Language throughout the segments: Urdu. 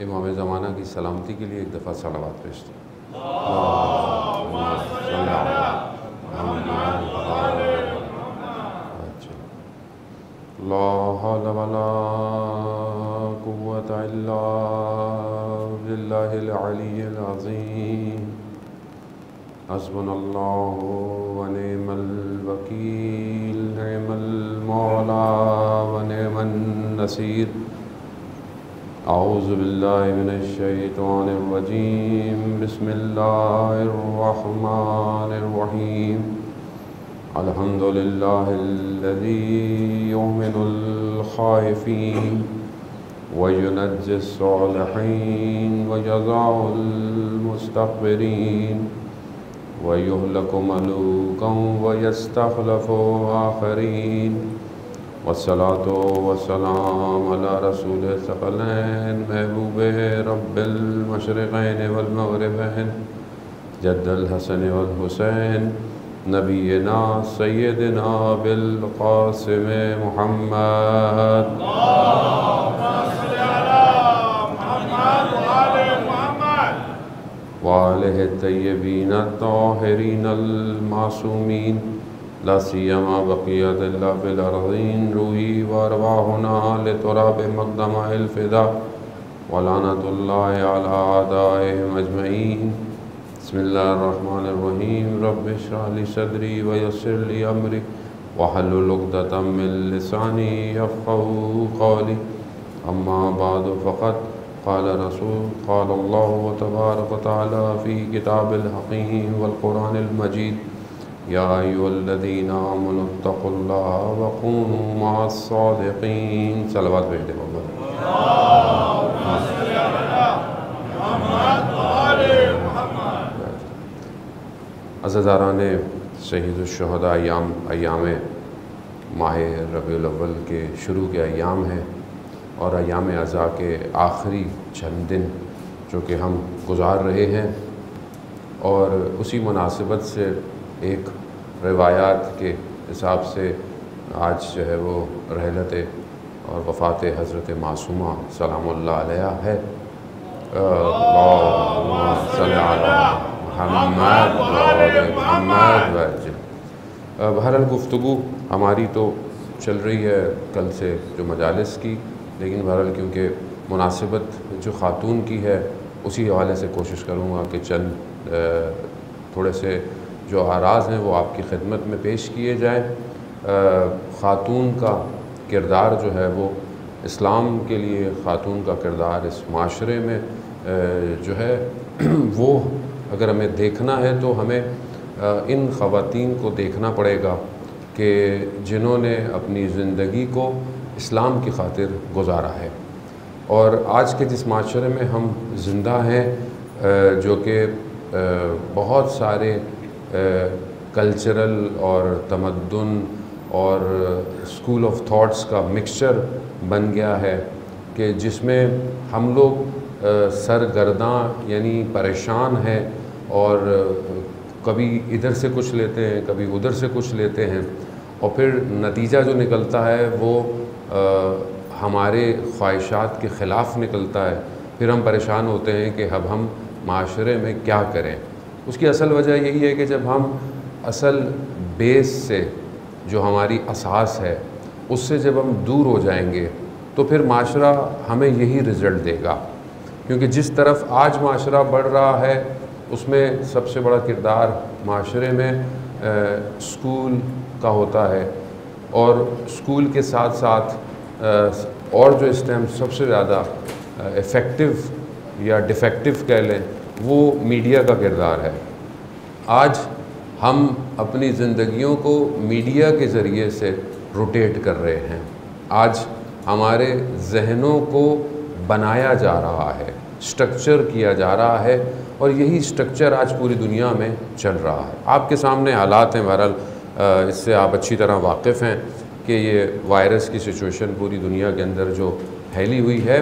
امام زمانہ کی سلامتی کے لیے ایک دفعہ صلوات پیش کریں۔ لا حول ولا قوة إلا بالله العلي العظيم حسبنا الله ونعم الوكيل نعم المولى ونعم النصير أعوذ بالله من الشيطان الرجيم بسم الله الرحمن الرحيم الحمد لله الذي يؤمن الخائفين وينجي الصالحين ويجزع المستكبرين ويهلك ملوكا ويستخلف آخرين والصلاة والسلام على رسول الثقلين محبوب رب المشرقين والمغربين جد الحسن والحسين نبينا سيدنا بالقاسم محمد اللهم صل على محمد وآل محمد وآله الطيبين الطاهرين المعصومين لا سيما بقية الله في الأرضين روحي وأرواحنا لتراب مقدم الفداء ولعنة الله على أعدائهم أجمعين بسم الله الرحمن الرحيم رب اشرح لي صدري ويسر لي أمري واحلل عقدة من لساني يفقهوا قولي أما بعد فقد قال الله تبارك وتعالى في كتاب الحكيم والقرآن المجيد يا أيها الذين آمنوا اتقوا الله وكونوا مع الصادقين صلوات بھیج دے بابا اللهم صل على محمد وآل محمد عزیزاران شہید الشہداء ایام ماہ ربیع الاول کے شروع کے ایام ہیں اور ایام عزا کے آخری چند دن جو کہ ہم گزار رہے ہیں، اور اسی مناسبت سے ایک روایات کے حساب سے آج جو ہے وہ رحلت اور وفات حضرت معصومہ سلام اللہ علیہ ہے۔ اللہم صلی علی محمد وآل محمد وجل۔ بہرحال گفتگو ہماری تو چل رہی ہے کل سے جو مجالس کی، لیکن بہرحال کیونکہ مناسبت جو خاتون کی ہے اسی حوالے سے کوشش کروں گا کہ چند تھوڑے سے جو آراز ہیں وہ آپ کی خدمت میں پیش کیے جائیں۔ خاتون کا کردار جو ہے وہ اسلام کے لیے، خاتون کا کردار اس معاشرے میں جو ہے وہ اگر ہمیں دیکھنا ہے تو ہمیں ان خواتین کو دیکھنا پڑے گا کہ جنہوں نے اپنی زندگی کو اسلام کی خاطر گزارا ہے۔ اور آج کے جس معاشرے میں ہم زندہ ہیں جو کہ بہت سارے کلچرل اور تمدن اور اسکول آف تھاٹس کا مکسچر بن گیا ہے کہ جس میں ہم لوگ سرگرداں یعنی پریشان ہیں، اور کبھی ادھر سے کچھ لیتے ہیں کبھی ادھر سے کچھ لیتے ہیں، اور پھر نتیجہ جو نکلتا ہے وہ ہمارے خواہشات کے خلاف نکلتا ہے۔ پھر ہم پریشان ہوتے ہیں کہ اب ہم معاشرے میں کیا کریں۔ اس کی اصل وجہ یہی ہے کہ جب ہم اصل بیس سے جو ہماری اساس ہے اس سے جب ہم دور ہو جائیں گے تو پھر معاشرہ ہمیں یہی رزلٹ دے گا، کیونکہ جس طرف آج معاشرہ بڑھ رہا ہے اس میں سب سے بڑا کردار معاشرے میں اسکول کا ہوتا ہے، اور اسکول کے ساتھ ساتھ اور جو اس ٹائم سب سے زیادہ افیکٹو یا ڈیفیکٹو کہہ لیں وہ میڈیا کا کردار ہے۔ آج ہم اپنی زندگیوں کو میڈیا کے ذریعے سے روٹیٹ کر رہے ہیں۔ آج ہمارے ذہنوں کو بنایا جا رہا ہے، سٹرکچر کیا جا رہا ہے، اور یہی سٹرکچر آج پوری دنیا میں چل رہا ہے۔ آپ کے سامنے حالات ہیں، بہرحال اس سے آپ اچھی طرح واقف ہیں کہ یہ وائرس کی سچویشن پوری دنیا کے اندر جو پھیلی ہوئی ہے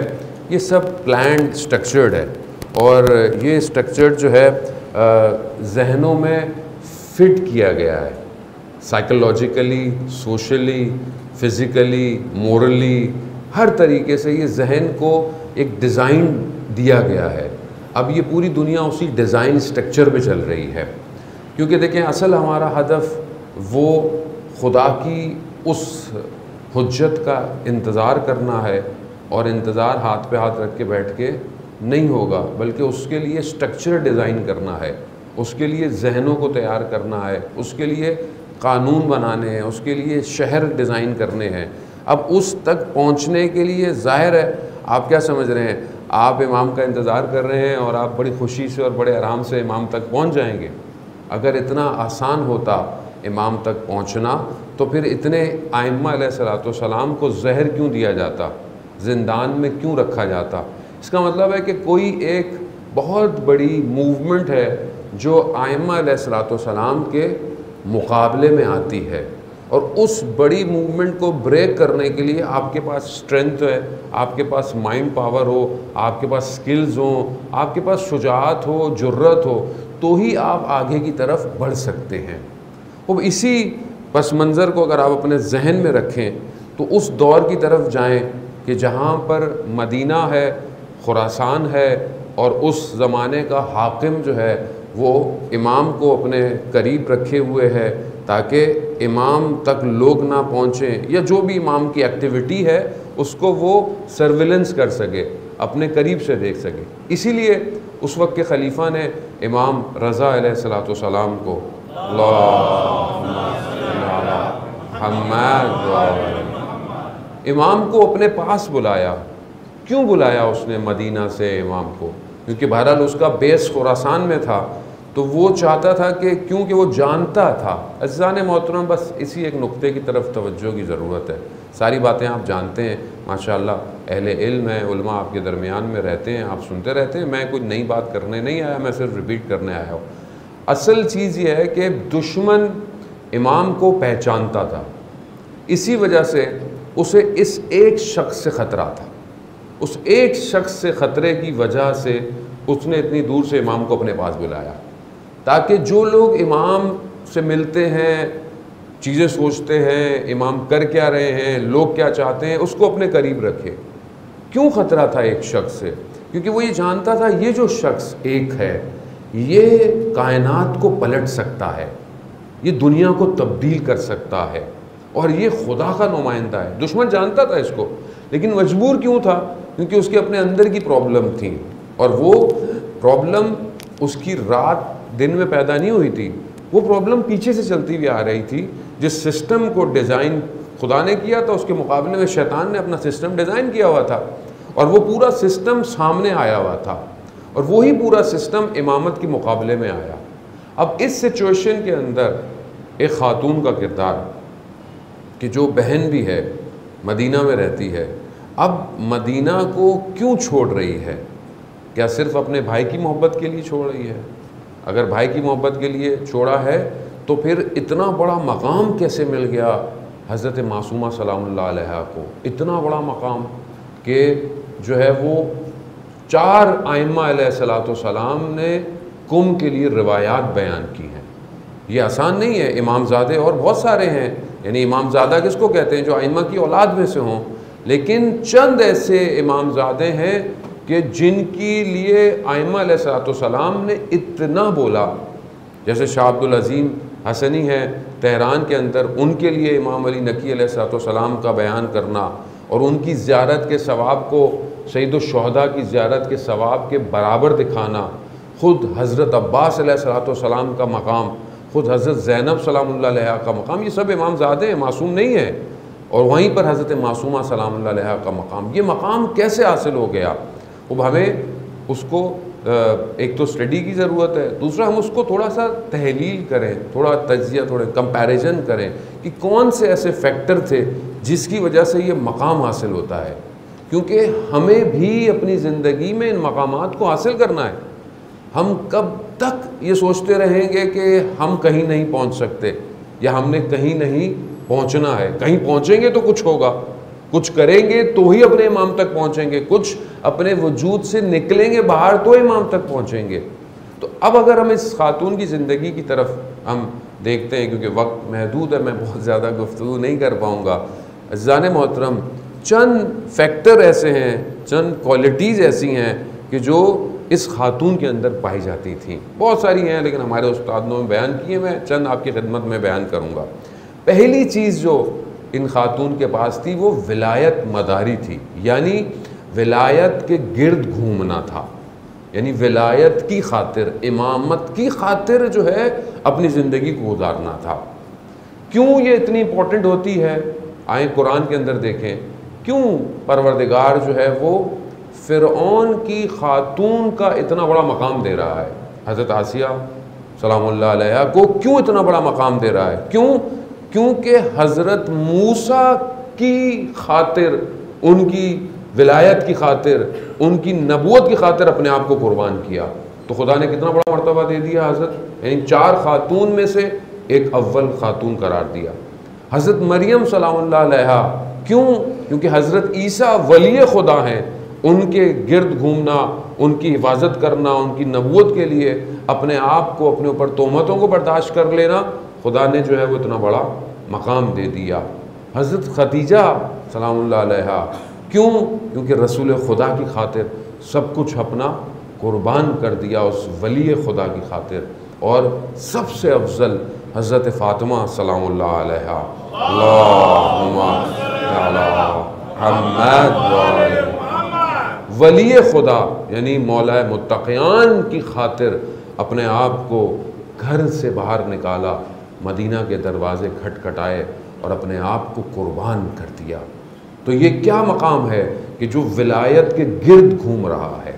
یہ سب پلانڈ سٹرکچرڈ ہے، اور یہ سٹرکچر جو ہے ذہنوں میں فٹ کیا گیا ہے، سائیکولوجیکلی، سوشلی، فزیکلی، مورلی، ہر طریقے سے یہ ذہن کو ایک ڈیزائن دیا گیا ہے. اب یہ پوری دنیا اسی ڈیزائن سٹرکچر پہ چل رہی ہے، کیونکہ دیکھیں اصل ہمارا ہدف وہ خدا کی اس حجت کا انتظار کرنا ہے، اور انتظار ہاتھ پہ ہاتھ رکھ کے بیٹھ کے نہیں ہوگا، بلکہ اس کے لیے سٹرکچر ڈیزائن کرنا ہے، اس کے لیے ذہنوں کو تیار کرنا ہے، اس کے لیے قانون بنانے ہیں، اس کے لیے شہر ڈیزائن کرنے ہیں. اب اس تک پہنچنے کے لیے ظاہر ہے آپ کیا سمجھ رہے ہیں، آپ امام کا انتظار کر رہے ہیں اور آپ بڑی خوشی سے اور بڑے آرام سے امام تک پہنچ جائیں گے. اگر اتنا آسان ہوتا امام تک پہنچنا تو پھر اتنے ائمہ علیہ الصلوۃ والسلام کو زہر کیوں دیا جاتا، زندان میں کیوں رکھا جاتا. اس کا مطلب ہے کہ کوئی ایک بہت بڑی موومنٹ ہے جو ائمہ علیہ الصلوۃ والسلام کے مقابلے میں آتی ہے، اور اس بڑی موومنٹ کو بریک کرنے کے لیے آپ کے پاس اسٹرینتھ ہے، آپ کے پاس مائنڈ پاور ہو، آپ کے پاس سکلز ہوں، آپ کے پاس شجاعت ہو، جرت ہو، تو ہی آپ آگے کی طرف بڑھ سکتے ہیں. اب اسی پس منظر کو اگر آپ اپنے ذہن میں رکھیں تو اس دور کی طرف جائیں کہ جہاں پر مدینہ ہے، خراسان ہے، اور اس زمانے کا حاکم جو ہے وہ امام کو اپنے قریب رکھے ہوئے ہے تاکہ امام تک لوگ نہ پہنچیں، یا جو بھی امام کی ایکٹیویٹی ہے اس کو وہ سرویلنس کر سکے، اپنے قریب سے دیکھ سکے. اسی لیے اس وقت کے خلیفہ نے امام رضا علیہ الصلوۃ والسلام کو امام کو اپنے پاس بلایا. کیوں بلایا اس نے مدینہ سے امام کو؟ کیونکہ بہرحال اس کا بیس خراسان میں تھا، تو وہ چاہتا تھا کہ کیونکہ وہ جانتا تھا. عزیزان محترم، بس اسی ایک نقطے کی طرف توجہ کی ضرورت ہے. ساری باتیں آپ جانتے ہیں ماشاءاللہ، اہل علم ہیں، علماء آپ کے درمیان میں رہتے ہیں، آپ سنتے رہتے ہیں. میں کوئی نئی بات کرنے نہیں آیا، میں صرف ریپیٹ کرنے آیا ہوں. اصل چیز یہ ہے کہ دشمن امام کو پہچانتا تھا، اسی وجہ سے اسے اس ایک شخص سے خطرہ تھا. اس ایک شخص سے خطرے کی وجہ سے اس نے اتنی دور سے امام کو اپنے پاس بلایا، تاکہ جو لوگ امام سے ملتے ہیں، چیزیں سوچتے ہیں، امام کر کیا رہے ہیں، لوگ کیا چاہتے ہیں، اس کو اپنے قریب رکھے. کیوں خطرہ تھا ایک شخص سے؟ کیونکہ وہ یہ جانتا تھا یہ جو شخص ایک ہے یہ کائنات کو پلٹ سکتا ہے، یہ دنیا کو تبدیل کر سکتا ہے، اور یہ خدا کا نمائندہ ہے. دشمن جانتا تھا اس کو، لیکن مجبور کیوں تھا؟ کیونکہ اس کے اپنے اندر کی پرابلم تھی، اور وہ پرابلم اس کی رات دن میں پیدا نہیں ہوئی تھی، وہ پرابلم پیچھے سے چلتی ہوئی آ رہی تھی. جس سسٹم کو ڈیزائن خدا نے کیا تھا، اس کے مقابلے میں شیطان نے اپنا سسٹم ڈیزائن کیا ہوا تھا، اور وہ پورا سسٹم سامنے آیا ہوا تھا، اور وہی پورا سسٹم امامت کے مقابلے میں آیا. اب اس سچویشن کے اندر ایک خاتون کا کردار کہ جو بہن بھی ہے، مدینہ میں رہتی ہے، اب مدینہ کو کیوں چھوڑ رہی ہے؟ کیا صرف اپنے بھائی کی محبت کے لیے چھوڑ رہی ہے؟ اگر بھائی کی محبت کے لیے چھوڑا ہے تو پھر اتنا بڑا مقام کیسے مل گیا حضرت معصومہ سلام اللہ علیہ کو؟ اتنا بڑا مقام کہ جو ہے وہ 4 ائمہ علیہ الصلوۃ والسلام نے کم کے لیے روایات بیان کی ہیں. یہ آسان نہیں ہے. امام زادے اور بہت سارے ہیں، یعنی امام زادہ کس کو کہتے ہیں؟ جو ائمہ کی اولاد میں سے ہوں، لیکن چند ایسے امام زادے ہیں کہ جن کے لیے ائمہ علیہ الصلوۃ والسلام نے اتنا بولا. جیسے شاہ عبد العظیم حسنی ہے تہران کے اندر، ان کے لیے امام علی نقی علیہ الصلوۃ والسلام کا بیان کرنا اور ان کی زیارت کے ثواب کو سید الشہداء کی زیارت کے ثواب کے برابر دکھانا، خود حضرت عباس علیہ الصلوۃ والسلام کا مقام، خود حضرت زینب سلام اللہ علیہ کا مقام، یہ سب امام زادے ہیں، معصوم نہیں ہیں. اور وہیں پر حضرت معصومہ سلام اللہ علیہ کا مقام. یہ مقام کیسے حاصل ہو گیا؟ اب ہمیں اس کو ایک تو اسٹڈی کی ضرورت ہے، دوسرا ہم اس کو تھوڑا سا تحلیل کریں، تھوڑا تجزیہ، تھوڑا کمپیریزن کریں کہ کون سے ایسے فیکٹر تھے جس کی وجہ سے یہ مقام حاصل ہوتا ہے. کیونکہ ہمیں بھی اپنی زندگی میں ان مقامات کو حاصل کرنا ہے. ہم کب تک یہ سوچتے رہیں گے کہ ہم کہیں نہیں پہنچ سکتے یا ہم نے کہیں نہیں پہنچنا ہے؟ کہیں پہنچیں گے تو کچھ ہوگا، کچھ کریں گے تو ہی اپنے امام تک پہنچیں گے، کچھ اپنے وجود سے نکلیں گے باہر تو امام تک پہنچیں گے. تو اب اگر ہم اس خاتون کی زندگی کی طرف ہم دیکھتے ہیں، کیونکہ وقت محدود ہے، میں بہت زیادہ گفتگو نہیں کر پاؤں گا. عزیزان محترم، چند فیکٹر ایسے ہیں، چند کوالٹیز ایسی ہیں کہ جو اس خاتون کے اندر پائی جاتی تھیں. بہت ساری ہیں لیکن ہمارے استادوں میں بیان کیے، میں چند آپ کی خدمت میں بیان کروں گا. پہلی چیز جو ان خاتون کے پاس تھی وہ ولایت مداری تھی، یعنی ولایت کے گرد گھومنا تھا، یعنی ولایت کی خاطر، امامت کی خاطر جو ہے اپنی زندگی کو گزارنا تھا. کیوں یہ اتنی امپورٹنٹ ہوتی ہے؟ آئیں قرآن کے اندر دیکھیں کیوں پروردگار جو ہے وہ فرعون کی خاتون کا اتنا بڑا مقام دے رہا ہے. حضرت آسیہ سلام اللہ علیہا کو کیوں اتنا بڑا مقام دے رہا ہے؟ کیونکہ حضرت موسیٰ کی خاطر، ان کی ولایت کی خاطر، ان کی نبوت کی خاطر اپنے آپ کو قربان کیا. تو خدا نے کتنا بڑا مرتبہ دے دیا حضرت، یعنی 4 خاتون میں سے ایک اول خاتون قرار دیا. حضرت مریم سلام اللہ علیہا کیونکہ حضرت عیسیٰ ولی خدا ہیں، ان کے گرد گھومنا، ان کی حفاظت کرنا، ان کی نبوت کے لیے اپنے آپ کو، اپنے اوپر تہمتوں کو برداشت کر لینا، خدا نے جو ہے وہ اتنا بڑا مقام دے دیا. حضرت خدیجہ سلام اللہ علیہا کیونکہ رسول خدا کی خاطر سب کچھ اپنا قربان کر دیا اس ولی خدا کی خاطر. اور سب سے افضل حضرت فاطمہ سلام اللہ علیہا. اللہم علی محمد وعلی ولی خدا، یعنی مولا متقیان کی خاطر اپنے آپ کو گھر سے باہر نکالا، مدینہ کے دروازے کھٹکھٹائے اور اپنے آپ کو قربان کر دیا. تو یہ کیا مقام ہے کہ جو ولایت کے گرد گھوم رہا ہے.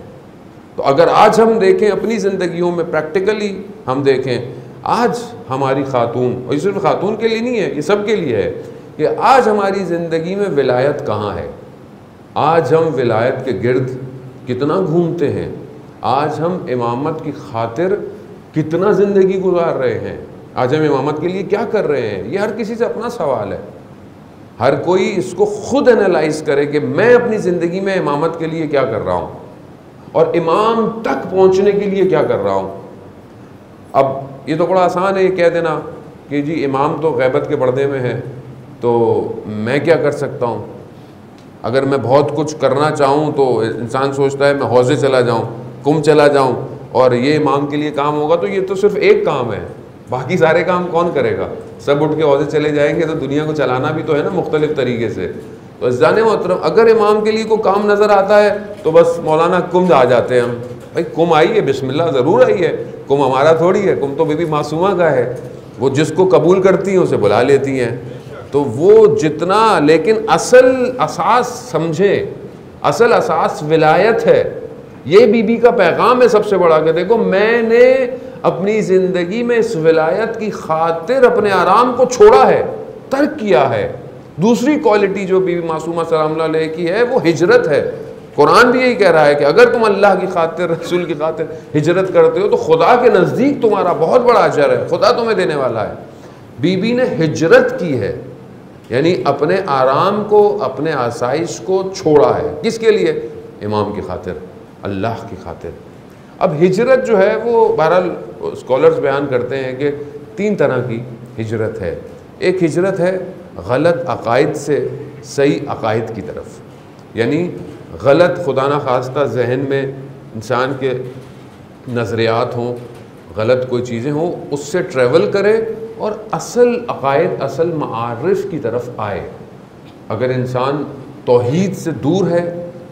تو اگر آج ہم دیکھیں اپنی زندگیوں میں پریکٹیکلی ہم دیکھیں، آج ہماری خاتون، اور یہ صرف خاتون کے لیے نہیں ہے، یہ سب کے لیے ہے، کہ آج ہماری زندگی میں ولایت کہاں ہے. آج ہم ولایت کے گرد کتنا گھومتے ہیں، آج ہم امامت کی خاطر کتنا زندگی گزار رہے ہیں، آج ہم امامت کے لیے کیا کر رہے ہیں. یہ ہر کسی سے اپنا سوال ہے. ہر کوئی اس کو خود انالائز کرے کہ میں اپنی زندگی میں امامت کے لیے کیا کر رہا ہوں اور امام تک پہنچنے کے لیے کیا کر رہا ہوں. اب یہ تو بڑا آسان ہے یہ کہہ دینا کہ جی امام تو غیبت کے پردے میں ہے، تو میں کیا کر سکتا ہوں. اگر میں بہت کچھ کرنا چاہوں تو انسان سوچتا ہے میں حوضے چلا جاؤں، کم چلا جاؤں اور یہ امام کے لیے کام ہوگا. تو یہ تو صرف ایک کام ہے، باقی سارے کام کون کرے گا؟ سب اٹھ کے حوضے چلے جائیں گے تو دنیا کو چلانا بھی تو ہے نا مختلف طریقے سے. تو عزیزان محترم، اگر امام کے لیے کوئی کام نظر آتا ہے تو بس مولانا کم آ جاتے ہیں ہم. بھائی کم آئی ہے، بسم اللہ ضرور آئی ہے، کم ہمارا تھوڑی ہے، کم تو بی بی معصومہ کا ہے. وہ جس کو قبول کرتی ہیں اسے بلا لیتی ہیں. تو وہ جتنا، لیکن اصل اساس سمجھے، اصل اساس ولایت ہے. یہ بی بی کا پیغام ہے سب سے بڑا کہ دیکھو میں نے اپنی زندگی میں اس ولایت کی خاطر اپنے آرام کو چھوڑا ہے، ترک کیا ہے. دوسری کوالٹی جو بی بی معصومہ سلام اللہ علیہ کی ہے وہ ہجرت ہے. قرآن بھی یہی کہہ رہا ہے کہ اگر تم اللہ کی خاطر، رسول کی خاطر ہجرت کرتے ہو تو خدا کے نزدیک تمہارا بہت بڑا اجر ہے، خدا تمہیں دینے والا ہے. بی بی نے ہجرت کی ہے، یعنی اپنے آرام کو، اپنے آسائش کو چھوڑا ہے. کس کے لیے؟ امام کی خاطر، اللہ کی خاطر. اب ہجرت جو ہے وہ بہرحال اسکالرز بیان کرتے ہیں کہ 3 طرح کی ہجرت ہے. ایک ہجرت ہے غلط عقائد سے صحیح عقائد کی طرف، یعنی غلط خدا نخواستہ ذہن میں انسان کے نظریات ہوں، غلط کوئی چیزیں ہوں، اس سے ٹریول کرے اور اصل عقائد، اصل معارف کی طرف آئے. اگر انسان توحید سے دور ہے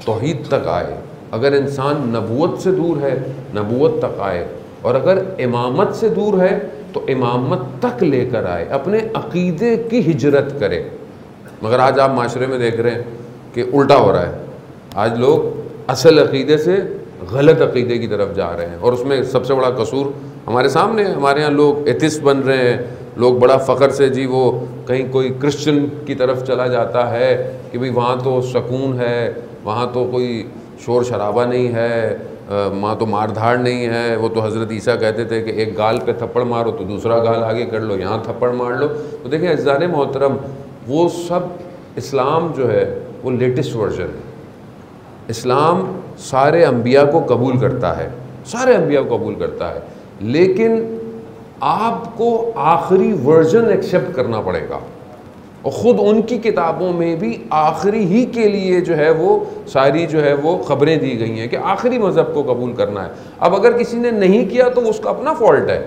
توحید تک آئے، اگر انسان نبوت سے دور ہے نبوت تک آئے، اور اگر امامت سے دور ہے تو امامت تک لے کر آئے، اپنے عقیدے کی ہجرت کرے. مگر آج آپ معاشرے میں دیکھ رہے ہیں کہ الٹا ہو رہا ہے. آج لوگ اصل عقیدے سے غلط عقیدے کی طرف جا رہے ہیں، اور اس میں سب سے بڑا قصور ہمارے سامنے ہے. ہمارے ہاں لوگ ایتھسٹ بن رہے ہیں، لوگ بڑا فخر سے جی وہ کہیں کوئی کرسچن کی طرف چلا جاتا ہے کہ بھئی وہاں تو سکون ہے، وہاں تو کوئی شور شرابہ نہیں ہے، وہاں تو مار دھاڑ نہیں ہے. وہ تو حضرت عیسیٰ کہتے تھے کہ ایک گال پہ تھپڑ مارو تو دوسرا گال آگے کر لو، یہاں تھپڑ مار لو. تو دیکھیں عزیزان محترم، وہ سب اسلام جو ہے وہ لیٹسٹ ورژن ہے. اسلام سارے انبیاء کو قبول کرتا ہے، سارے انبیاء کو قبول کرتا ہے، لیکن آپ کو آخری ورژن ایکسیپٹ کرنا پڑے گا. اور خود ان کی کتابوں میں بھی آخری ہی کے لیے جو ہے وہ ساری جو ہے وہ خبریں دی گئی ہیں کہ آخری مذہب کو قبول کرنا ہے. اب اگر کسی نے نہیں کیا تو اس کا اپنا فالٹ ہے.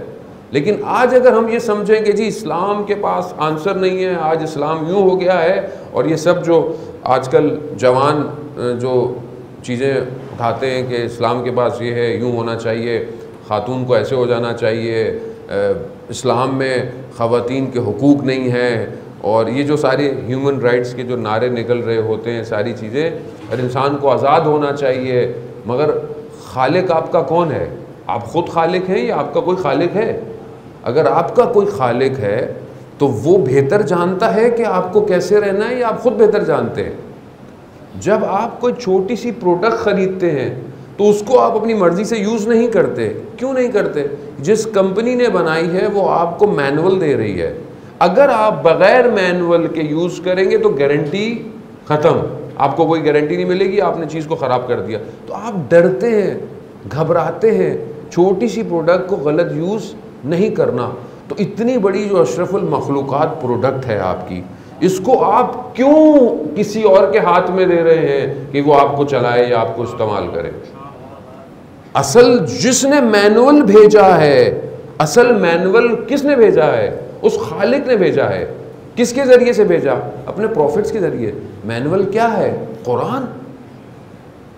لیکن آج اگر ہم یہ سمجھیں کہ جی اسلام کے پاس آنسر نہیں ہے, آج اسلام یوں ہو گیا ہے, اور یہ سب جو آج کل جوان جو چیزیں اٹھاتے ہیں کہ اسلام کے پاس یہ ہے, یوں ہونا چاہیے, خاتون کو ایسے ہو جانا چاہیے, اسلام میں خواتین کے حقوق نہیں ہیں, اور یہ جو سارے ہیومن رائٹس کے جو نعرے نکل رہے ہوتے ہیں, ساری چیزیں, اور انسان کو آزاد ہونا چاہیے. مگر خالق آپ کا کون ہے؟ آپ خود خالق ہیں یا آپ کا کوئی خالق ہے؟ اگر آپ کا کوئی خالق ہے تو وہ بہتر جانتا ہے کہ آپ کو کیسے رہنا ہے یا آپ خود بہتر جانتے ہیں؟ جب آپ کوئی چھوٹی سی پروڈکٹ خریدتے ہیں تو اس کو آپ اپنی مرضی سے یوز نہیں کرتے. کیوں نہیں کرتے؟ جس کمپنی نے بنائی ہے وہ آپ کو مینول دے رہی ہے. اگر آپ بغیر مینول کے یوز کریں گے تو گارنٹی ختم, آپ کو کوئی گارنٹی نہیں ملے گی, آپ نے چیز کو خراب کر دیا. تو آپ ڈرتے ہیں, گھبراتے ہیں, چھوٹی سی پروڈکٹ کو غلط یوز نہیں کرنا. تو اتنی بڑی جو اشرف المخلوقات پروڈکٹ ہے آپ کی, اس کو آپ کیوں کسی اور کے ہاتھ میں دے رہے ہیں کہ وہ آپ کو چلائے یا آپ کو استعمال کرے؟ اصل جس نے مینول بھیجا ہے, اصل مینول کس نے بھیجا ہے؟ اس خالق نے بھیجا ہے. کس کے ذریعے سے بھیجا؟ اپنے پروفٹس کے ذریعے. مینول کیا ہے؟ قرآن.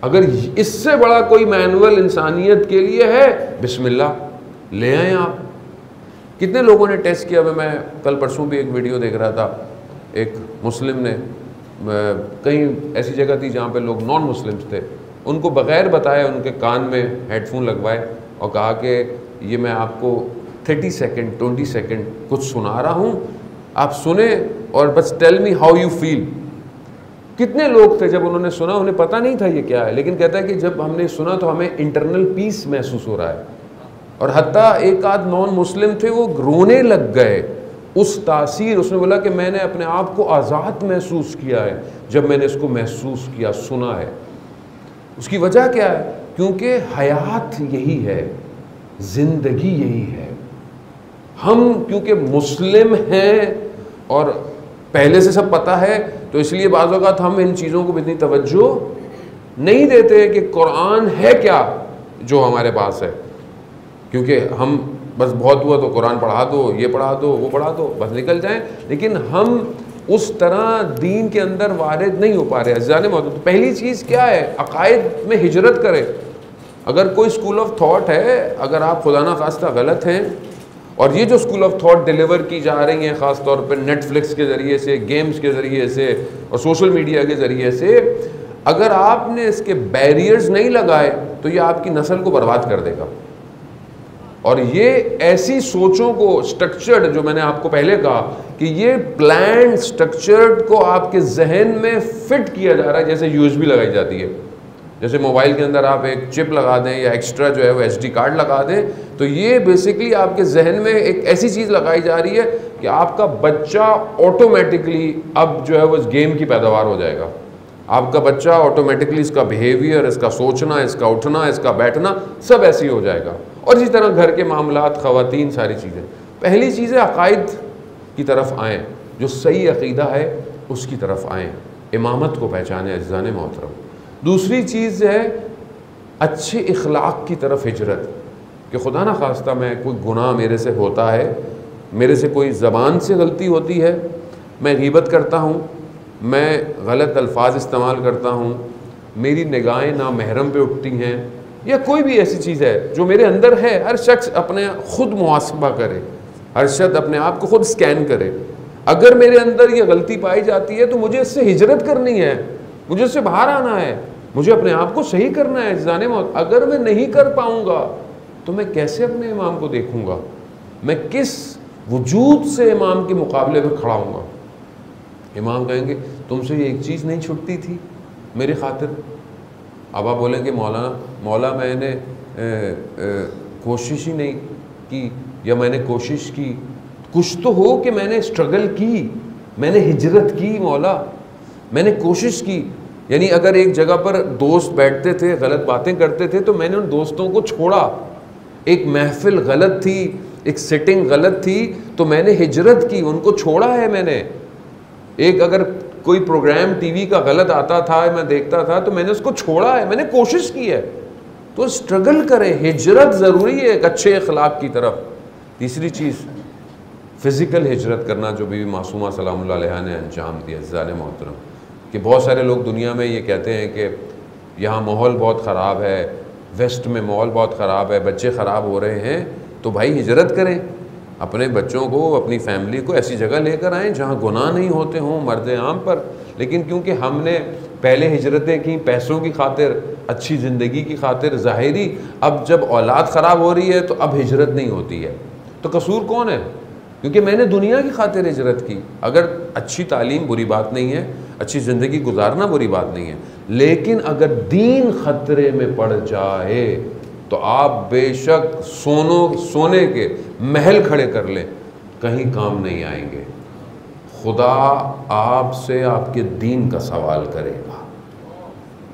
اگر اس سے بڑا کوئی مینول انسانیت کے لیے ہے, بسم اللہ لے آئیں آپ. کتنے لوگوں نے ٹیسٹ کیا؟ میں کل پرسوں بھی ایک ویڈیو دیکھ رہا تھا, ایک مسلم نے, کہیں ایسی جگہ تھی جہاں پہ لوگ نان مسلمس تھے, ان کو بغیر بتائے ان کے کان میں ہیڈ فون لگوائے اور کہا کہ یہ میں آپ کو 30 سیکنڈ 20 سیکنڈ کچھ سنا رہا ہوں, آپ سنیں اور بس tell me how you feel. کتنے لوگ تھے جب انہوں نے سنا, انہیں پتہ نہیں تھا یہ کیا ہے, لیکن کہتا ہے کہ جب ہم نے سنا تو ہمیں انٹرنل پیس محسوس ہو رہا ہے. اور حتیٰ ایک آدھ نان مسلم تھے, وہ رونے لگ گئے. اس تاثیر, اس نے بولا کہ میں نے اپنے آپ کو آزاد محسوس کیا ہے جب میں نے اس کو محسوس کیا, سنا ہے. اس کی وجہ کیا ہے؟ کیونکہ حیات یہی ہے, زندگی یہی ہے. ہم کیونکہ مسلم ہیں اور پہلے سے سب پتہ ہے, تو اس لیے بعض اوقات ہم ان چیزوں کو اتنی توجہ نہیں دیتے کہ قرآن ہے کیا جو ہمارے پاس ہے. کیونکہ ہم بس بہت ہوا تو قرآن پڑھا دو, یہ پڑھا دو, وہ پڑھا دو, بس نکل جائیں. لیکن ہم اس طرح دین کے اندر وارد نہیں ہو پا رہے. عزیزان محترم, تو پہلی چیز کیا ہے؟ عقائد میں ہجرت کریں. اگر کوئی اسکول آف تھاٹ ہے, اگر آپ خدا نخواستہ غلط ہیں, اور یہ جو اسکول آف تھاٹ ڈیلیور کی جا رہی ہیں خاص طور پہ نیٹ فلکس کے ذریعے سے, گیمز کے ذریعے سے اور سوشل میڈیا کے ذریعے سے, اگر آپ نے اس کے بیریئرز نہیں لگائے تو یہ آپ کی نسل کو برباد کر دے گا. اور یہ ایسی سوچوں کو سٹرکچرڈ, جو میں نے آپ کو پہلے کہا کہ یہ پلانڈ سٹرکچرڈ کو آپ کے ذہن میں فٹ کیا جا رہا ہے, جیسے یو ایس بی لگائی جاتی ہے. جیسے موبائل کے اندر آپ ایک چپ لگا دیں یا ایکسٹرا جو ہے وہ ایس ڈی کارڈ لگا دیں, تو یہ بیسکلی آپ کے ذہن میں ایک ایسی چیز لگائی جا رہی ہے کہ آپ کا بچہ آٹومیٹکلی اب جو ہے وہ اس گیم کی پیداوار ہو جائے گا. آپ کا بچہ آٹومیٹکلی, اس کا بیہیویئر, اس کا سوچنا, اس کا اٹھنا, اس کا بیٹھنا, سب ایسے ہی ہو جائے گا. اور اسی طرح گھر کے معاملات, خواتین, ساری چیزیں. پہلی چیز ہے عقائد کی طرف آئیں, جو صحیح عقیدہ ہے اس کی طرف آئیں, امامت کو پہچانیں. عزیزان محترم, دوسری چیز ہے اچھے اخلاق کی طرف ہجرت, کہ خدا نہ خواستہ میں کوئی گناہ میرے سے ہوتا ہے, میرے سے کوئی زبان سے غلطی ہوتی ہے, میں غیبت کرتا ہوں, میں غلط الفاظ استعمال کرتا ہوں, میری نگاہیں نامحرم پہ اٹھتی ہیں, یا کوئی بھی ایسی چیز ہے جو میرے اندر ہے. ہر شخص اپنے خود محاسبہ کرے, ہر شخص اپنے آپ کو خود سکین کرے. اگر میرے اندر یہ غلطی پائی جاتی ہے تو مجھے اس سے ہجرت کرنی ہے, مجھے اس سے باہر آنا ہے, مجھے اپنے آپ کو صحیح کرنا ہے. جانے موت, اگر میں نہیں کر پاؤں گا تو میں کیسے اپنے امام کو دیکھوں گا؟ میں کس وجود سے امام کے مقابلے میں کھڑا ہوں گا؟ امام کہیں گے تم سے یہ ایک چیز نہیں چھٹتی تھی میری خاطر. اب آپ بولیں کہ مولا میں نے کوشش ہی نہیں کی, یا میں نے کوشش کی. کچھ تو ہو کہ میں نے اسٹرگل کی, میں نے ہجرت کی, مولا میں نے کوشش کی. یعنی اگر ایک جگہ پر دوست بیٹھتے تھے, غلط باتیں کرتے تھے, تو میں نے ان دوستوں کو چھوڑا. ایک محفل غلط تھی, ایک سیٹنگ غلط تھی, تو میں نے ہجرت کی, ان کو چھوڑا ہے میں نے. ایک اگر کوئی پروگرام ٹی وی کا غلط آتا تھا میں دیکھتا تھا تو میں نے اس کو چھوڑا ہے, میں نے کوشش کی ہے. تو اسٹرگل کریں, ہجرت ضروری ہے ایک اچھے اخلاق کی طرف. تیسری چیز فزیکل ہجرت کرنا جو بی بی معصومہ سلام اللہ علیہا نے انجام دیا. عزیزان محترم, کہ بہت سارے لوگ دنیا میں یہ کہتے ہیں کہ یہاں ماحول بہت خراب ہے, ویسٹ میں ماحول بہت خراب ہے, بچے خراب ہو رہے ہیں, تو بھائی ہجرت کریں, اپنے بچوں کو اپنی فیملی کو ایسی جگہ لے کر آئیں جہاں گناہ نہیں ہوتے ہوں مرد عام پر. لیکن کیونکہ ہم نے پہلے ہجرتیں کی پیسوں کی خاطر, اچھی زندگی کی خاطر ظاہری, اب جب اولاد خراب ہو رہی ہے تو اب ہجرت نہیں ہوتی ہے. تو قصور کون ہے؟ کیونکہ میں نے دنیا کی خاطر ہجرت کی. اگر اچھی تعلیم بری بات نہیں ہے, اچھی زندگی گزارنا بری بات نہیں ہے, لیکن اگر دین خطرے میں پڑ جائے تو آپ بے شک سونے کے محل کھڑے کر لیں, کہیں کام نہیں آئیں گے. خدا آپ سے آپ کے دین کا سوال کرے گا.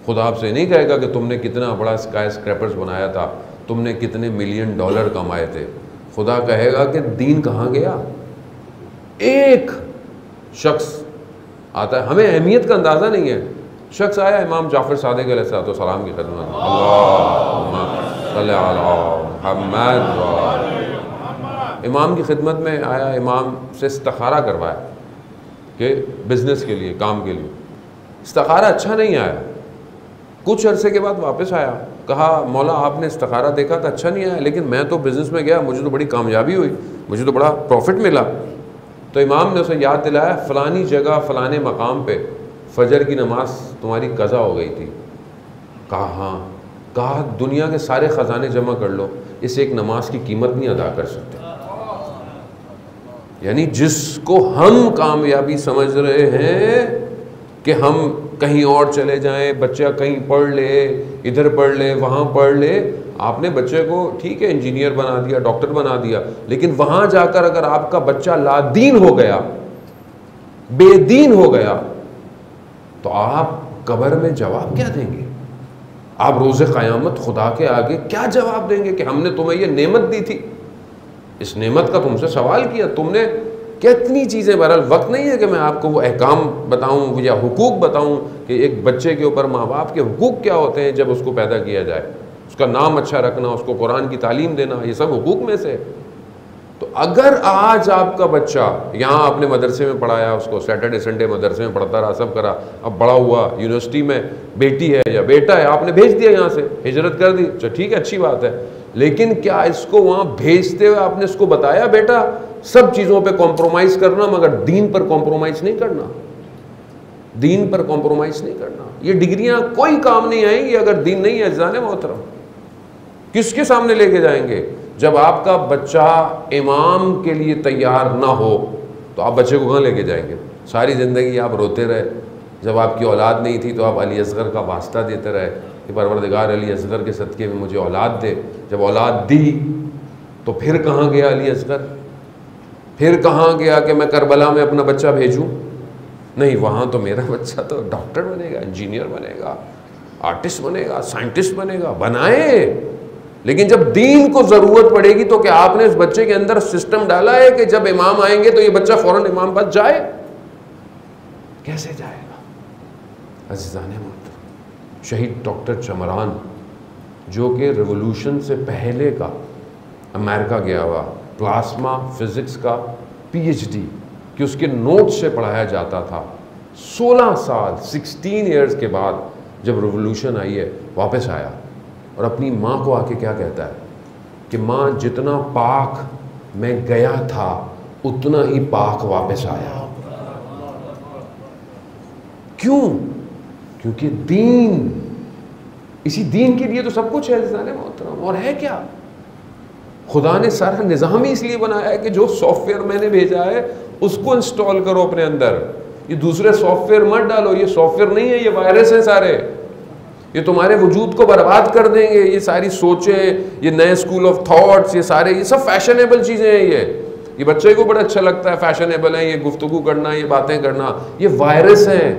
خدا آپ سے نہیں کہے گا کہ تم نے کتنا بڑا اسکائی اسکریپرز بنایا تھا, تم نے کتنے ملین ڈالر کمائے تھے. خدا کہے گا کہ دین کہاں گیا. ایک شخص آتا ہے, ہمیں اہمیت کا اندازہ نہیں ہے, شخص آیا امام جعفر صادق علیہ السلام کی خدمت میں, اللہم صلی علی محمد, امام کی خدمت میں آیا, امام سے استخارہ کروایا کہ بزنس کے لیے, کام کے لیے. استخارہ اچھا نہیں آیا. کچھ عرصے کے بعد واپس آیا, کہا مولا آپ نے استخارہ دیکھا تھا اچھا نہیں آیا, لیکن میں تو بزنس میں گیا, مجھے تو بڑی کامیابی ہوئی, مجھے تو بڑا پروفٹ ملا. تو امام نے اسے یاد دلایا, فلانی جگہ فلانے مقام پہ فجر کی نماز تمہاری قضا ہو گئی تھی. کہا ہاں. کہا دنیا کے سارے خزانے جمع کر لو, اس ایک نماز کی قیمت نہیں ادا کر سکتے. یعنی جس کو ہم کامیابی سمجھ رہے ہیں کہ ہم کہیں اور چلے جائیں, بچہ کہیں پڑھ لے, ادھر پڑھ لے, وہاں پڑھ لے. آپ نے بچے کو ٹھیک ہے انجینئر بنا دیا, ڈاکٹر بنا دیا, لیکن وہاں جا کر اگر آپ کا بچہ لا دین ہو گیا, بے دین ہو گیا, تو آپ قبر میں جواب کیا دیں گے؟ آپ روز قیامت خدا کے آگے کیا جواب دیں گے کہ ہم نے تمہیں یہ نعمت دی تھی, اس نعمت کا تم سے سوال کیا, تم نے کتنی چیزیں. بہرحال وقت نہیں ہے کہ میں آپ کو وہ احکام بتاؤں یا حقوق بتاؤں کہ ایک بچے کے اوپر ماں باپ کے حقوق کیا ہوتے ہیں جب اس کو پیدا کیا جائے. اس کا نام اچھا رکھنا, اس کو قرآن کی تعلیم دینا, یہ سب حقوق میں سے. تو اگر آج آپ کا بچہ یہاں آپ نے مدرسے میں پڑھایا, اس کو سیٹرڈے سنڈے مدرسے میں پڑھتا رہا, سب کرا, اب بڑا ہوا یونیورسٹی میں بیٹی ہے یا بیٹا ہے, آپ نے بھیج دیا یہاں سے, ہجرت کر دی, چلو ٹھیک ہے اچھی بات ہے, لیکن کیا اس کو وہاں بھیجتے ہوئے آپ نے اس کو بتایا بیٹا سب چیزوں پہ کمپرومائز کرنا مگر دین پر کمپرومائز نہیں کرنا, دین پر کمپرومائز نہیں کرنا. یہ ڈگریاں کوئی کام نہیں آئیں گی اگر دین نہیں ہے. عزیزان محترم, کس کے سامنے لے کے جائیں گے؟ جب آپ کا بچہ امام کے لیے تیار نہ ہو تو آپ بچے کو کہاں لے کے جائیں گے؟ ساری زندگی آپ روتے رہے, جب آپ کی اولاد نہیں تھی تو آپ علی اصغر کا واسطہ دیتے رہے کہ پروردگار علی اصغر کے صدقے میں مجھے اولاد دے. جب اولاد دی تو پھر کہاں گیا علی اصغر؟ پھر کہاں گیا کہ میں کربلا میں اپنا بچہ بھیجوں؟ نہیں, وہاں تو میرا بچہ تو ڈاکٹر بنے گا, انجینئر بنے گا, آرٹسٹ بنے گا, سائنٹسٹ بنے گا. بنائے, لیکن جب دین کو ضرورت پڑے گی تو کیا آپ نے اس بچے کے اندر سسٹم ڈالا ہے کہ جب امام آئیں گے تو یہ بچہ فوراً امام پاس جائے؟ کیسے جائے گا؟ عزیزان محترم, شہید ڈاکٹر چمران جو کہ ریولوشن سے پہلے کا امریکہ گیا ہوا, پلاسما فزکس کا پی ایچ ڈی, کہ اس کے نوٹ سے پڑھایا جاتا تھا, 16 سال 16 ایئرز کے بعد جب ریولوشن آئی ہے واپس آیا اور اپنی ماں کو آ کے کیا کہتا ہے کہ ماں جتنا پاک میں گیا تھا اتنا ہی پاک واپس آیا. کیوں؟ کیونکہ دین, اسی دین کے لیے تو سب کچھ ہے عزیزان محترم. اور ہے کیا؟ خدا نے سارا نظام ہی اس لیے بنایا ہے کہ جو سافٹ ویئر میں نے بھیجا ہے اس کو انسٹال کرو اپنے اندر. یہ دوسرے سافٹ ویئر مت ڈالو, یہ سافٹ ویئر نہیں ہے, یہ وائرس ہیں سارے, یہ تمہارے وجود کو برباد کر دیں گے. یہ ساری سوچیں, یہ نئے اسکول آف تھاٹس, یہ سارے, یہ سب فیشنیبل چیزیں ہیں. یہ بچے کو بڑا اچھا لگتا ہے, فیشنیبل ہیں, یہ گفتگو کرنا, یہ باتیں کرنا, یہ وائرس ہیں.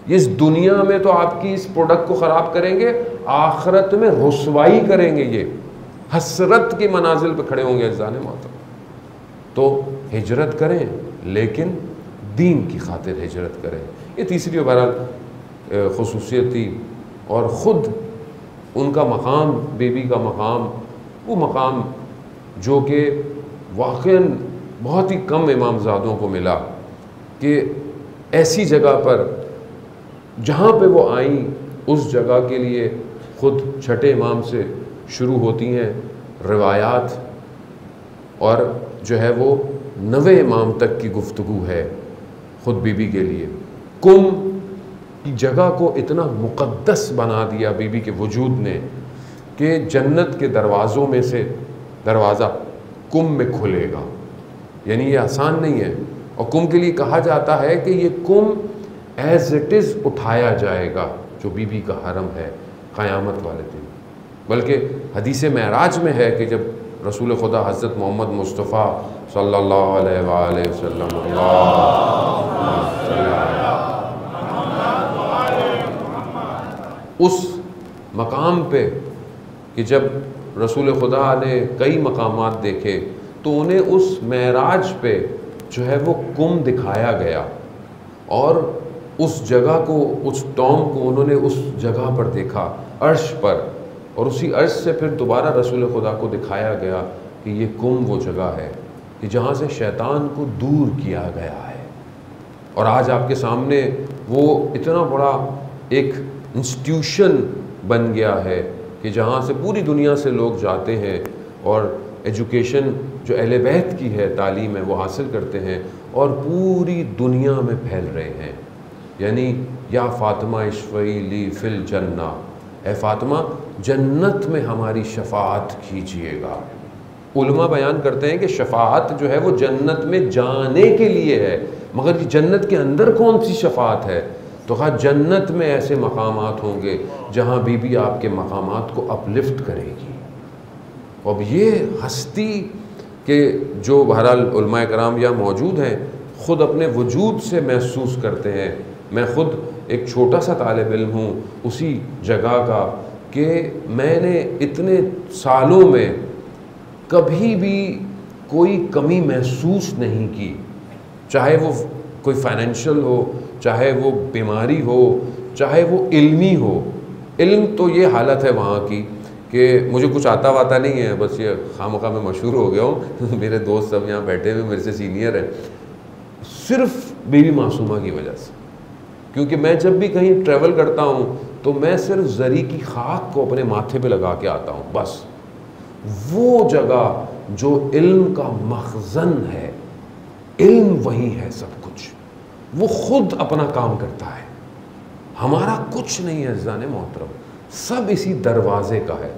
یہ اس دنیا میں تو آپ کی اس پروڈکٹ کو خراب کریں گے, آخرت میں رسوائی کریں گے, یہ حسرت کی منازل پہ کھڑے ہوں گے. عزیزان محترم, تو ہجرت کریں لیکن دین کی خاطر ہجرت کریں۔ یہ تیسری و بہرحال خصوصیت تھی، اور خود ان کا مقام، بیوی کا مقام، وہ مقام جو کہ واقعاً بہت ہی کم امامزادوں کو ملا، کہ ایسی جگہ پر جہاں پہ وہ آئیں اس جگہ کے لیے خود چھٹے امام سے شروع ہوتی ہیں روایات، اور جو ہے وہ 9ویں امام تک کی گفتگو ہے خود بی بی کے لیے۔ کم کی جگہ کو اتنا مقدس بنا دیا بی بی کے وجود نے کہ جنت کے دروازوں میں سے دروازہ کم میں کھلے گا، یعنی یہ آسان نہیں ہے۔ اور کم کے لیے کہا جاتا ہے کہ یہ کم ایز اٹ از اٹھایا جائے گا جو بی بی کا حرم ہے قیامت والے دن۔ بلکہ حدیث معراج میں ہے کہ جب رسول خدا حضرت محمد مصطفیٰ صلی اللہ علیہ وآلہ وسلم اس مقام پہ، کہ جب رسول خدا نے کئی مقامات دیکھے تو انہیں اس معراج پہ جو ہے وہ کم دکھایا گیا، اور اس جگہ کو، اس ٹوم کو انہوں نے اس جگہ پر دیکھا عرش پر، اور اسی عرش سے پھر دوبارہ رسول خدا کو دکھایا گیا کہ یہ کم وہ جگہ ہے کہ جہاں سے شیطان کو دور کیا گیا ہے۔ اور آج آپ کے سامنے وہ اتنا بڑا ایک انسٹیٹیوشن بن گیا ہے کہ جہاں سے پوری دنیا سے لوگ جاتے ہیں اور ایجوکیشن جو اہل بیت کی ہے، تعلیم ہے، وہ حاصل کرتے ہیں اور پوری دنیا میں پھیل رہے ہیں۔ یعنی یا فاطمہ اشفعی لی فی الجنہ، اے فاطمہ جنت میں ہماری شفاعت کیجیے گا۔ علماء بیان کرتے ہیں کہ شفاعت جو ہے وہ جنت میں جانے کے لیے ہے، مگر یہ جنت کے اندر کون سی شفاعت ہے؟ تو کہا جنت میں ایسے مقامات ہوں گے جہاں بی بی آپ کے مقامات کو اپلفٹ کرے گی۔ اب یہ ہستی کہ جو بہرحال علماء کرام یہاں موجود ہیں خود اپنے وجود سے محسوس کرتے ہیں۔ میں خود ایک چھوٹا سا طالب علم ہوں اسی جگہ کا، کہ میں نے اتنے سالوں میں کبھی بھی کوئی کمی محسوس نہیں کی، چاہے وہ کوئی فائنینشیل ہو، چاہے وہ بیماری ہو، چاہے وہ علمی ہو۔ علم تو یہ حالت ہے وہاں کی کہ مجھے کچھ آتا واتا نہیں ہے، بس یہ خامخواہ میں مشہور ہو گیا ہوں میرے دوست سب یہاں بیٹھے ہوئے میرے سے سینئر ہیں، صرف بی بی معصومہ کی وجہ سے۔ کیونکہ میں جب بھی کہیں ٹریول کرتا ہوں تو میں صرف زری کی خاک کو اپنے ماتھے پہ لگا کے آتا ہوں، بس وہ جگہ جو علم کا مخزن ہے، علم وہی ہے سب کچھ، وہ خود اپنا کام کرتا ہے، ہمارا کچھ نہیں ہے عزیزان محترم، سب اسی دروازے کا ہے،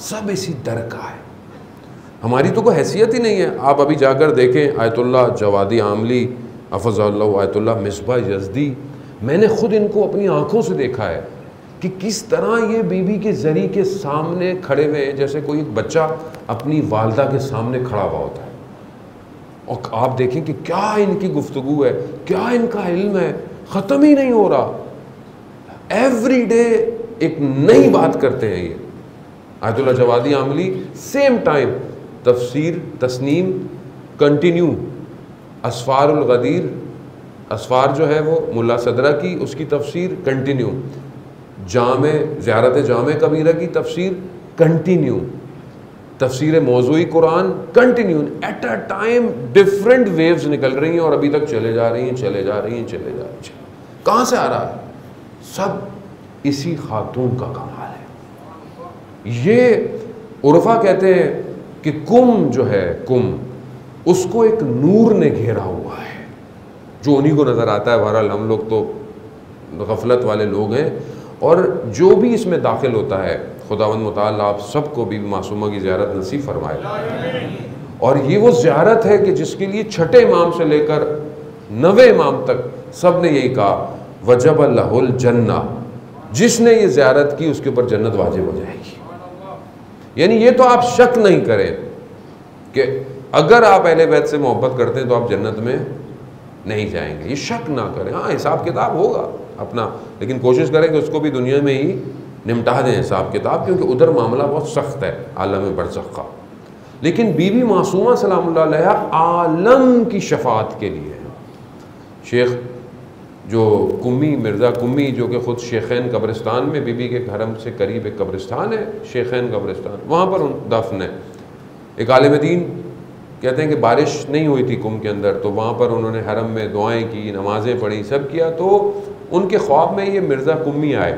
سب اسی در کا ہے، ہماری تو کوئی حیثیت ہی نہیں ہے۔ آپ ابھی جا کر دیکھیں آیت اللہ جوادی عاملی حفظ اللہ، آیت اللہ مصباح یزدی، میں نے خود ان کو اپنی آنکھوں سے دیکھا ہے کہ کس طرح یہ بی بی کے زری کے سامنے کھڑے ہوئے ہیں، جیسے کوئی ایک بچہ اپنی والدہ کے سامنے کھڑا ہوا ہوتا ہے، اور آپ دیکھیں کہ کیا ان کی گفتگو ہے، کیا ان کا علم ہے، ختم ہی نہیں ہو رہا، ایوری ڈے ایک نئی بات کرتے ہیں۔ یہ آیت اللہ جوادی عاملی سیم ٹائم تفسیر تسنیم کنٹینیو، اسفار الغدیر، اسفار جو ہے وہ ملا صدرہ کی، اس کی تفسیر کنٹینیو، جامع زیارت جامع کبیرہ کی تفسیر کنٹینیو، تفسیر موضوعی قرآن continue, at a time different views نکل رہی ہیں اور ابھی تک چلے جا رہی ہیں، چلے جا رہی ہیں، چلے جا رہی ہیں۔ کہاں سے آ رہا ہے؟ سب اسی خاتون کا کمال ہے۔ یہ عرفا کہتے ہیں کہ کم جو ہے، کم اس کو ایک نور نے گھیرا ہوا ہے جو انہی کو نظر آتا ہے۔ بہرحال ہم لوگ تو غفلت والے لوگ ہیں، اور جو بھی اس میں داخل ہوتا ہے خداوند متعال آپ سب کو بی بی معصومہ کی زیارت نصیب فرمائے۔ اور یہ وہ زیارت ہے کہ جس کے لیے چھٹے امام سے لے کر 9ویں امام تک سب نے یہی کہا وجب لہ الجنہ، جس نے یہ زیارت کی اس کے اوپر جنت واجب ہو جائے گی۔ یعنی یہ تو آپ شک نہیں کریں کہ اگر آپ اہل بیت سے محبت کرتے ہیں تو آپ جنت میں نہیں جائیں گے، یہ شک نہ کریں۔ ہاں حساب کتاب ہوگا اپنا، لیکن کوشش کریں کہ اس کو بھی دنیا میں ہی نمٹا دیں حساب کتاب، کیونکہ ادھر معاملہ بہت سخت ہے عالم برزخ کا۔ لیکن بی بی معصومہ سلام اللہ علیہ عالم کی شفاعت کے لیے ہے، شیخ جو کمی مرزا کمی جو کہ خود شیخین قبرستان میں بی بی کے حرم سے قریب ایک قبرستان ہے، شیخین قبرستان، وہاں پر دفن ہے۔ ایک عالم دین کہتے ہیں کہ بارش نہیں ہوئی تھی کم کے اندر، تو وہاں پر انہوں نے حرم میں دعائیں کی، نمازیں پڑھی، سب کیا، تو ان کے خواب میں یہ مرزا کمی آئے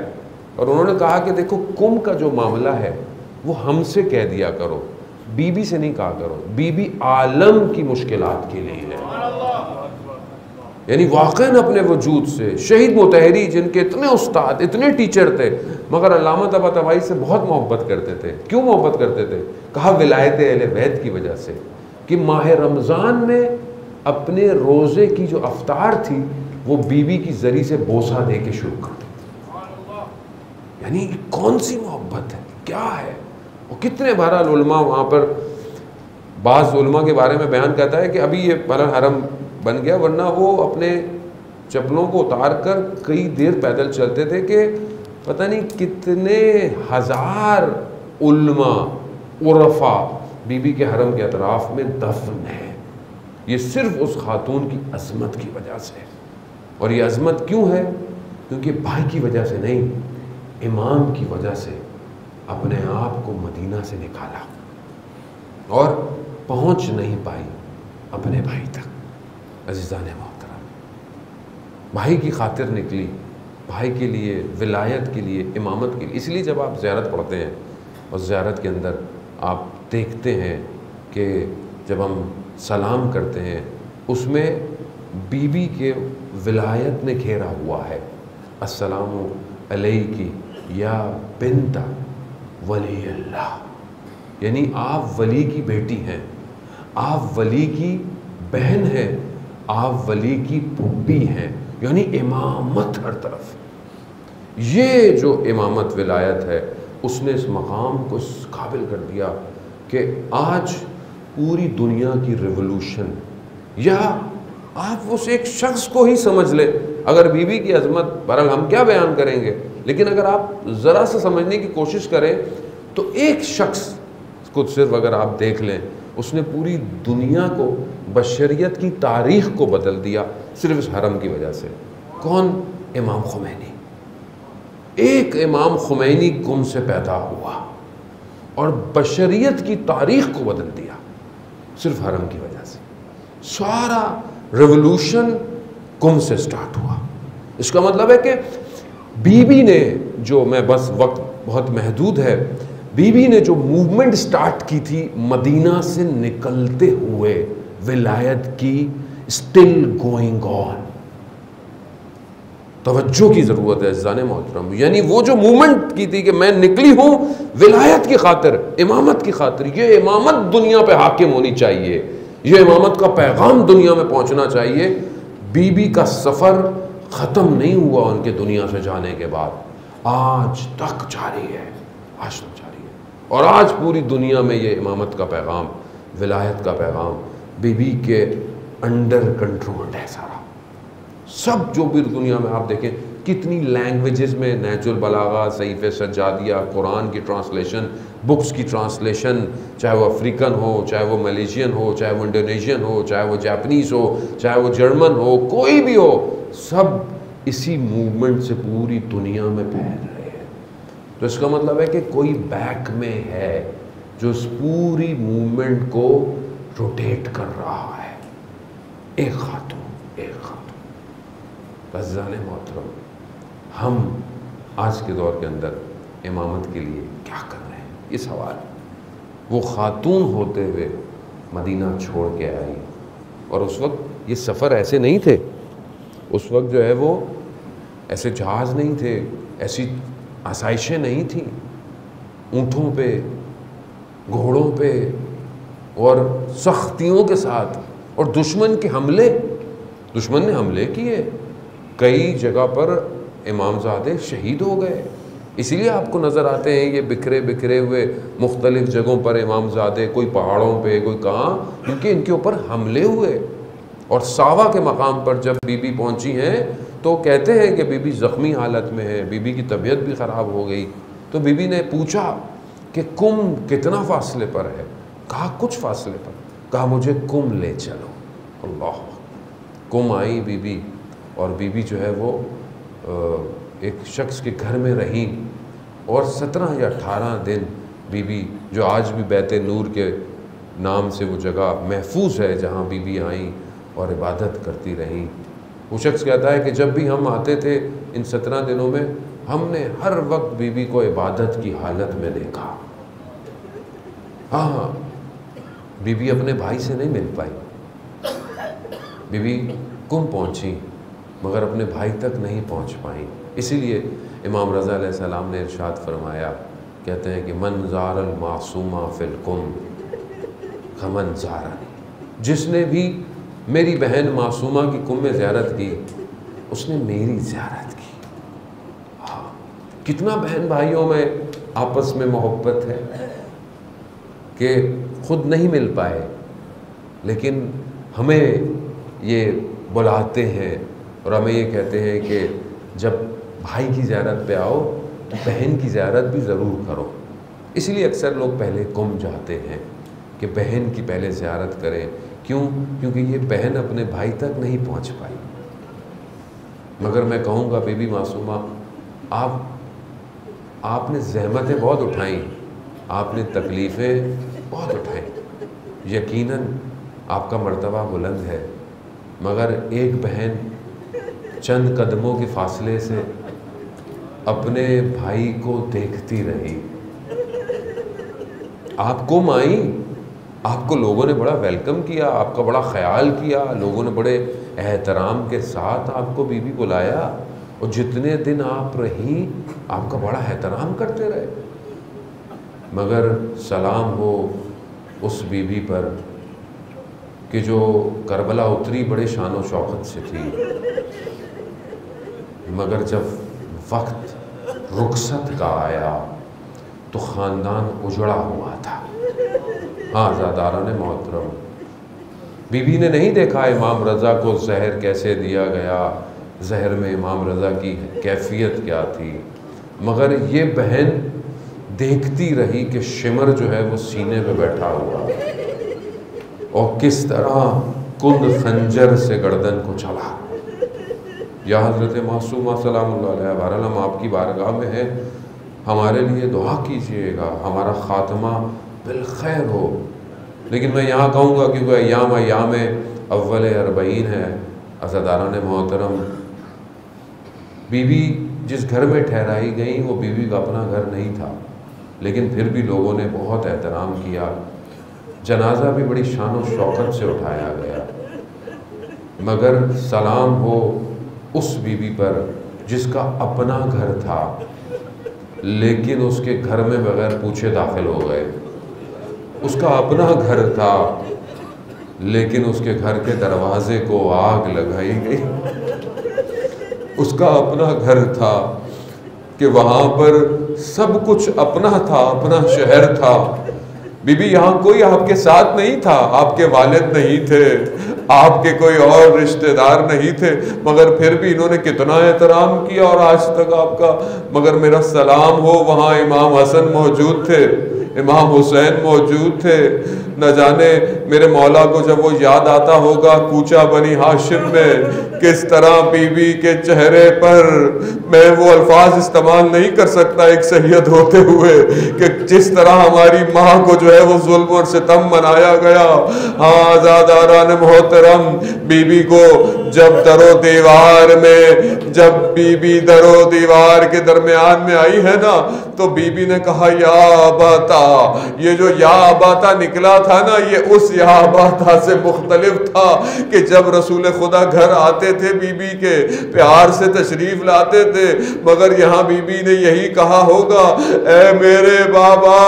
اور انہوں نے کہا کہ دیکھو کم کا جو معاملہ ہے وہ ہم سے کہہ دیا کرو، بی بی سے نہیں کہا کرو، بی بی عالم کی مشکلات کے لیے ہے۔ یعنی واقعاً اپنے وجود سے شہید مطہری جن کے اتنے استاد اتنے ٹیچر تھے، مگر علامہ طباطبائی سے بہت محبت کرتے تھے۔ کیوں محبت کرتے تھے؟ کہا ولایت اہل بیت کی وجہ سے، کہ ماہ رمضان میں اپنے روزے کی جو افطار تھی وہ بی بی کی ذریعے سے بوسہ دے کے شروع کرتے تھے۔ یعنی کون سی محبت ہے، کیا ہے، وہ کتنے بہرحال علماء وہاں پر، بعض علماء کے بارے میں بیان کرتا ہے کہ ابھی یہ بہرحال حرم بن گیا، ورنہ وہ اپنے چپلوں کو اتار کر کئی دیر پیدل چلتے تھے کہ پتہ نہیں کتنے ہزار علماء عرفاء بی بی کے حرم کے اطراف میں دفن ہے۔ یہ صرف اس خاتون کی عظمت کی وجہ سے، اور یہ عظمت کیوں ہے؟ کیونکہ بھائی کی وجہ سے نہیں، امام کی وجہ سے اپنے آپ کو مدینہ سے نکالا اور پہنچ نہیں پائی اپنے بھائی تک۔ عزیزان محترم، بھائی کی خاطر نکلی، بھائی کے لیے، ولایت کے لیے، امامت کے لیے۔ اس لیے جب آپ زیارت پڑھتے ہیں اور زیارت کے اندر آپ دیکھتے ہیں کہ جب ہم سلام کرتے ہیں اس میں بی بی کے ولایت نے گھیرا ہوا ہے، السلام علیکی یا بنت ولی اللہ، یعنی آپ ولی کی بیٹی ہیں، آپ ولی کی بہن ہیں، آپ ولی کی پھوپھی ہیں، یعنی امامت ہر طرف۔ یہ جو امامت ولایت ہے اس نے اس مقام کو اس قابل کر دیا کہ آج پوری دنیا کی ریولوشن، یا آپ اس ایک شخص کو ہی سمجھ لیں، اگر بی بی کی عظمت بہرحال ہم کیا بیان کریں گے، لیکن اگر آپ ذرا سے سمجھنے کی کوشش کریں تو ایک شخص کو صرف اگر آپ دیکھ لیں، اس نے پوری دنیا کو، بشریت کی تاریخ کو بدل دیا صرف اس حرم کی وجہ سے۔ کون؟ امام خمینی۔ ایک امام خمینی کم سے پیدا ہوا اور بشریت کی تاریخ کو بدل دیا صرف حرم کی وجہ سے۔ سارا ریولوشن کم سے سٹارٹ ہوا۔ اس کا مطلب ہے کہ بی بی نے جو، میں بس وقت بہت محدود ہے، بی بی نے جو موومنٹ سٹارٹ کی تھی مدینہ سے نکلتے ہوئے، ولایت کی اسٹل گوئنگ آن۔ توجہ کی ضرورت ہے عزیزان محترم، یعنی وہ جو موومنٹ کی تھی کہ میں نکلی ہوں ولایت کی خاطر، امامت کی خاطر، یہ امامت دنیا پہ حاکم ہونی چاہیے، یہ امامت کا پیغام دنیا میں پہنچنا چاہیے۔ بی بی کا سفر ختم نہیں ہوا ان کے دنیا سے جانے کے بعد، آج تک جاری ہے، آج تک جاری ہے، اور آج پوری دنیا میں یہ امامت کا پیغام، ولایت کا پیغام بی بی کے انڈر کنٹرول ہے سارا۔ سب جو بھی دنیا میں آپ دیکھیں کتنی لینگویجز میں نہج البلاغہ، صحیف سجادیہ، قرآن کی ٹرانسلیشن، بکس کی ٹرانسلیشن، چاہے وہ افریقن ہو، چاہے وہ ملیشین ہو، چاہے وہ انڈونیشین ہو، چاہے وہ جاپنیز ہو، چاہے وہ جرمن ہو، کوئی بھی ہو، سب اسی موومنٹ سے پوری دنیا میں پھیل رہے ہیں۔ تو اس کا مطلب ہے کہ کوئی بیک میں ہے جو اس پوری موومنٹ کو روٹیٹ کر رہا ہے۔ ایک خاتون، ایک خاتون۔ عزیزان محترم، ہم آج کے دور کے اندر امامت کے لیے کیا کر رہے ہیں؟ یہ سوال۔ وہ خاتون ہوتے ہوئے مدینہ چھوڑ کے آئی، اور اس وقت یہ سفر ایسے نہیں تھے، اس وقت جو ہے وہ ایسے جہاز نہیں تھے، ایسی آسائشیں نہیں تھیں، اونٹوں پہ، گھوڑوں پہ، اور سختیوں کے ساتھ، اور دشمن کے حملے، دشمن نے حملے کیے، کئی جگہ پر امامزادے شہید ہو گئے۔ اسی لیے آپ کو نظر آتے ہیں یہ بکھرے بکھرے ہوئے مختلف جگہوں پر امامزادے، کوئی پہاڑوں پہ، کوئی کہاں، کیونکہ ان کے اوپر حملے ہوئے۔ اور ساوا کے مقام پر جب بی بی پہنچی ہیں تو کہتے ہیں کہ بی بی زخمی حالت میں ہے، بی بی کی طبیعت بھی خراب ہو گئی، تو بی بی نے پوچھا کہ کم کتنا فاصلے پر ہے؟ کہا کچھ فاصلے پر۔ کہا مجھے کم لے چلو۔ اللہ، کم آئی بی بی، اور بی بی جو ہے وہ ایک شخص کے گھر میں رہیں، اور 17 یا 18 دن بی بی، جو آج بھی بیت نور کے نام سے وہ جگہ محفوظ ہے جہاں بی بی آئیں اور عبادت کرتی رہیں۔ وہ شخص کہتا ہے کہ جب بھی ہم آتے تھے ان 17 دنوں میں، ہم نے ہر وقت بی بی کو عبادت کی حالت میں دیکھا۔ ہاں، بی بی اپنے بھائی سے نہیں مل پائی، بی بی کم پہنچی مگر اپنے بھائی تک نہیں پہنچ پائیں۔ اسی لیے امام رضا علیہ السلام نے ارشاد فرمایا، کہتے ہیں کہ من زار المعصومہ فی الکم کمن زارنی، جس نے بھی میری بہن معصومہ کی کم میں زیارت کی اس نے میری زیارت کی۔ ہاں، کتنا بہن بھائیوں میں آپس میں محبت ہے کہ خود نہیں مل پائے لیکن ہمیں یہ بلاتے ہیں اور ہمیں یہ کہتے ہیں کہ جب بھائی کی زیارت پہ آؤ تو بہن کی زیارت بھی ضرور کرو۔ اس لیے اکثر لوگ پہلے کم جاتے ہیں کہ بہن کی پہلے زیارت کریں۔ کیوں؟ کیونکہ یہ بہن اپنے بھائی تک نہیں پہنچ پائی۔ مگر میں کہوں گا بی بی معصومہ، آپ نے زحمتیں بہت اٹھائیں، آپ نے تکلیفیں بہت اٹھائیں، یقیناً آپ کا مرتبہ بلند ہے، مگر ایک بہن چند قدموں کے فاصلے سے اپنے بھائی کو دیکھتی رہی۔ آپ کم آئیں، آپ کو لوگوں نے بڑا ویلکم کیا، آپ کا بڑا خیال کیا، لوگوں نے بڑے احترام کے ساتھ آپ کو بی بی بلایا، اور جتنے دن آپ رہیں آپ کا بڑا احترام کرتے رہے، مگر سلام ہو اس بی بی پر کہ جو کربلا اتری بڑے شان و شوکت سے تھی، مگر جب وقت رخصت کا آیا تو خاندان اجڑا ہوا تھا۔ ہاں زاداران محترم، بی بی نے نہیں دیکھا امام رضا کو زہر کیسے دیا گیا، زہر میں امام رضا کی کیفیت کیا تھی، مگر یہ بہن دیکھتی رہی کہ شمر جو ہے وہ سینے پہ بیٹھا ہوا اور کس طرح کند خنجر سے گردن کو چلا۔ یا حضرت معصومہ سلام اللہ علیہ، بہرحال ہم آپ کی بارگاہ میں ہیں، ہمارے لیے دعا کیجئے گا، ہمارا خاتمہ بالخیر ہو۔ لیکن میں یہاں کہوں گا کیونکہ ایام اول 40 ہے، عزاداران محترم، بی بی جس گھر میں ٹھہرائی گئی وہ بی بی کا اپنا گھر نہیں تھا، لیکن پھر بھی لوگوں نے بہت احترام کیا، جنازہ بھی بڑی شان و شوکت سے اٹھایا گیا، مگر سلام ہو اس بی بی پر جس کا اپنا گھر تھا لیکن اس کے گھر میں بغیر پوچھے داخل ہو گئے۔ اس کا اپنا گھر تھا لیکن اس کے گھر کے دروازے کو آگ لگائی گئی۔ اس کا اپنا گھر تھا کہ وہاں پر سب کچھ اپنا تھا، اپنا شہر تھا۔ بی بی یہاں کوئی آپ کے ساتھ نہیں تھا، آپ کے والد نہیں تھے، آپ کے کوئی اور رشتہ دار نہیں تھے، مگر پھر بھی انہوں نے کتنا احترام کیا اور آج تک آپ کا۔ مگر میرا سلام ہو، وہاں امام حسن موجود تھے، امام حسین موجود تھے، نہ جانے میرے مولا کو جب وہ یاد آتا ہوگا کوچہ بنی ہاشم میں کس طرح بی بی کے چہرے پر، میں وہ الفاظ استعمال نہیں کر سکتا ایک سید ہوتے ہوئے، کہ جس طرح ہماری ماں کو جو ہے وہ ظلم اور ستم منایا گیا۔ ہاں زاداران محترم، بی بی کو جب در و دیوار میں، جب بی بی در و دیوار کے درمیان میں آئی ہے نا تو بی بی نے کہا یا اباتا، یہ جو یا اباتا نکلا تھا نا یہ اس یا اباتا سے مختلف تھا کہ جب رسول خدا گھر آتے تھے بی بی کے پیار سے تشریف لاتے تھے، مگر یہاں بی بی نے یہی کہا ہوگا اے میرے بابا،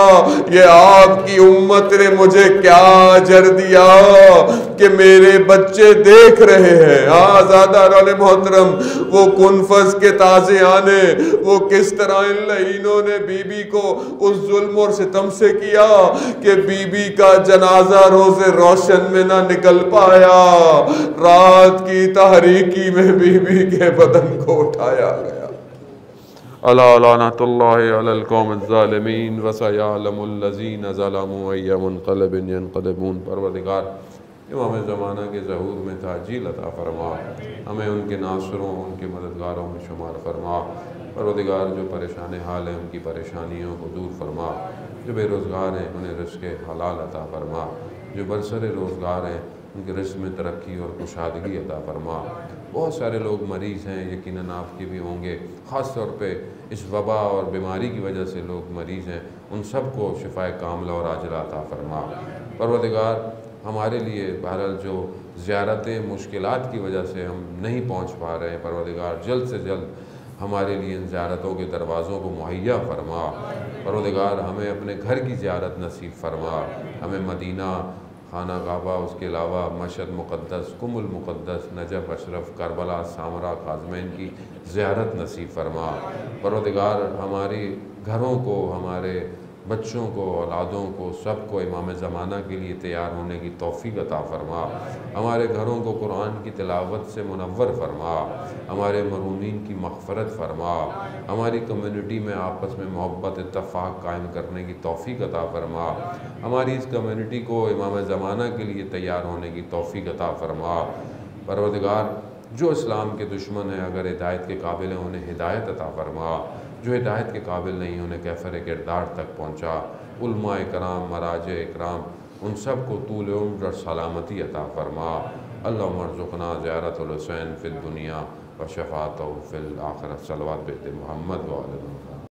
یہ آپ کی امت نے مجھے کیا اجر دیا کہ میرے بچے دیکھ رہے ہیں۔ آزاداران محترم، وہ کنفس کے تازے آنے، وہ کس طرح ان لعینوں نے بی بی کو اس ظلم اور ستم سے کیا کہ بی بی کا جنازہ روز روشن میں نہ نکل پایا، رات کی تاریکی میں بی بی کے بدن کو اٹھایا گیا۔ الا لعنت اللہ علی القوم الظالمین وسیعلم الذین ظلموا ای منقلب ینقلبون۔ پروردگار امام زمانہ کے ظہور میں تعجیل عطا فرما، ہمیں ان کے ناصروں ان کے مددگاروں میں شمار فرما۔ پروردگار جو پریشان حال ہیں ان کی پریشانیوں کو دور فرما، جو بے روزگار ہیں انہیں رزق حلال عطا فرما، جو برسر روزگار ہیں ان کے رزق میں ترقی اور کشادگی عطا فرما۔ بہت سارے لوگ مریض ہیں، یقیناً آپ کے بھی ہوں گے، خاص طور پہ اس وبا اور بیماری کی وجہ سے لوگ مریض ہیں، ان سب کو شفائے کاملہ اور عاجلہ عطا فرما۔ پروردگار ہمارے لیے بہرحال جو زیارتیں مشکلات کی وجہ سے ہم نہیں پہنچ پا رہے ہیں، پروردگار جلد سے جلد ہمارے لیے ان زیارتوں کے دروازوں کو مہیا فرما۔ پروردگار ہمیں اپنے گھر کی زیارت نصیب فرما، ہمیں مدینہ، خانہ کعبہ، اس کے علاوہ مشہد مقدس، قم المقدس، نجف، اشرف، کربلا، سامرا، قازمین کی زیارت نصیب فرما۔ پروردگار ہمارے گھروں کو، ہمارے بچوں کو، اولادوں کو، سب کو امام زمانہ کے لیے تیار ہونے کی توفیق عطا فرما۔ ہمارے گھروں کو قرآن کی تلاوت سے منور فرما، ہمارے مرحومین کی مغفرت فرما، ہماری کمیونٹی میں آپس میں محبت اتفاق قائم کرنے کی توفیق عطا فرما، ہماری اس کمیونٹی کو امام زمانہ کے لیے تیار ہونے کی توفیق عطا فرما۔ پروردگار جو اسلام کے دشمن ہیں اگر ہدایت کے قابل ہیں انہیں ہدایت عطا فرما، جو ہدایت کے قابل نہیں انہیں کیفر کردار تک پہنچا۔ علماء اکرام، مراجع اکرام، ان سب کو طول عمر اور سلامتی عطا فرما۔ اللہم ارزقنا زیارت الحسین فی الدنیا و شفاعتہ فی الآخرہ۔ صلوات بیت محمد و آل محمد۔